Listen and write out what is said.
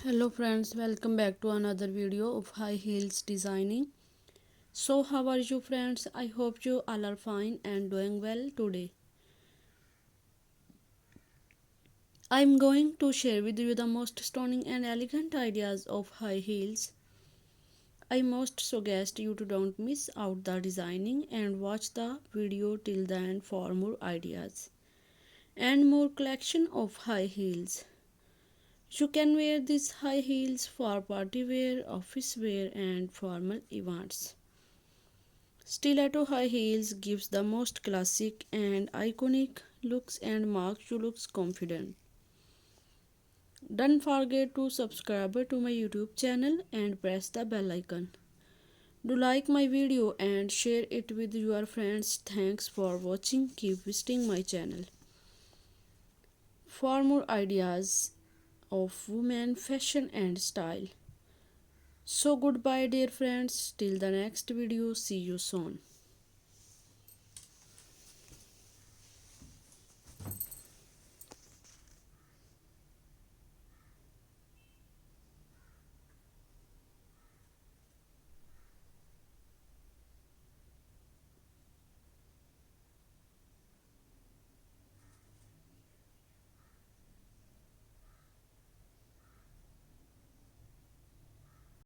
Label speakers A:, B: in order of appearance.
A: Hello friends, welcome back to another video of high heels designing. So how are you friends? I hope you all are fine and doing well today. I'm going to share with you the most stunning and elegant ideas of high heels. I most suggest you to don't miss out the designing and watch the video till the end for more ideas and more collection of high heels. You can wear these high heels for party wear, office wear and formal events. Stiletto high heels gives the most classic and iconic looks and makes you look confident. Don't forget to subscribe to my YouTube channel and press the bell icon. Do like my video and share it with your friends. Thanks for watching. Keep visiting my channel for more ideas of women fashion and style. So goodbye dear friends, till the next video, see you soon.